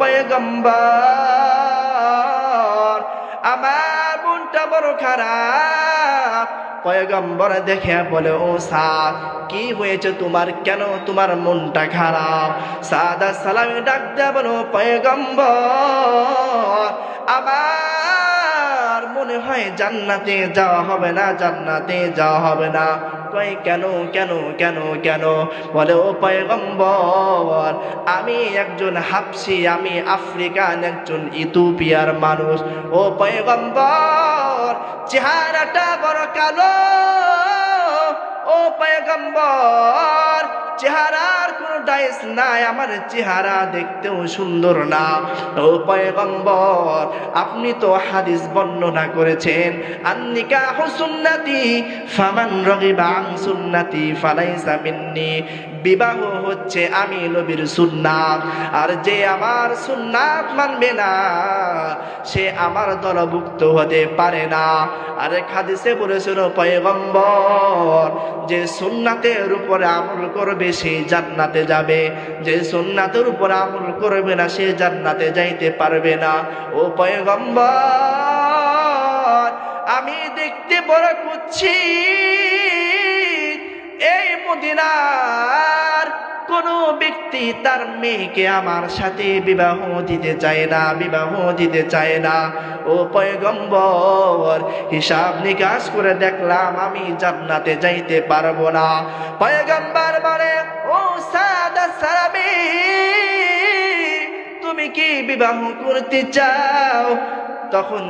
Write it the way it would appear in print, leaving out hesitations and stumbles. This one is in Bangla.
পয়গম্বর আমার মনটা বড় খারাপ। পয়গম্বর দেখে বলে, ও সাদ কি হয়েছে তোমার, কেন তোমার মনটা খারাপ? সাদ সালামি ডাক দেয়া বলো, পয়গম্বর আমার মনে হয় জান্নাতে যাওয়া হবে না, জান্নাতে যাওয়া হবে না। কয় কেন কেন কেন কেন? বলে, ও পয়গম্বর আমি একজন হাবশি, আমি আফ্রিকান একজন ইথিওপিয়ার মানুষ। ও পয়গম্বর চেহারাটা বড় কালো। ও পয়গম্বর চেহারার কোনো ডাইস নাই, আমার চেহারা দেখতেও সুন্দর না। ও পয়গম্বর আপনি তো হাদিস বর্ণনা করেছেন, আন-নিকাহু সুন্নতি ফামান রাগিবা আন সুন্নতি ফালাইসা মিন্নি। বিবাহ হচ্ছে আমি নবীর সুন্নাত, আর যে আমার সুন্নাত মানবে না সে আমার দলভুক্ত হতে পারে না। আরেক হাদিসে বলেছিল পয়গম্বর যে সুন্নাতের উপরে আমল করবে সে জান্নাতে যাবে, যে সুন্নাতের উপরে আমল করবে না সে জান্নাতে যাইতে পারবে না। ও পয়গম্বর আমি দেখতে বড় খুঁজছি, এই মদিনার কোন ব্যক্তি তার মেয়েকে আমার সাথে বিবাহ দিতে চায় না, বিবাহ দিতে চায় না। ও পয়গম্বর হিসাব নিকাশ করে দেখলাম আমি জান্নাতে যাইতে পারবো না। পয়গম্বর বলে, ও সাদা সালামি তুমি কি বিবাহ করতে চাও? তখন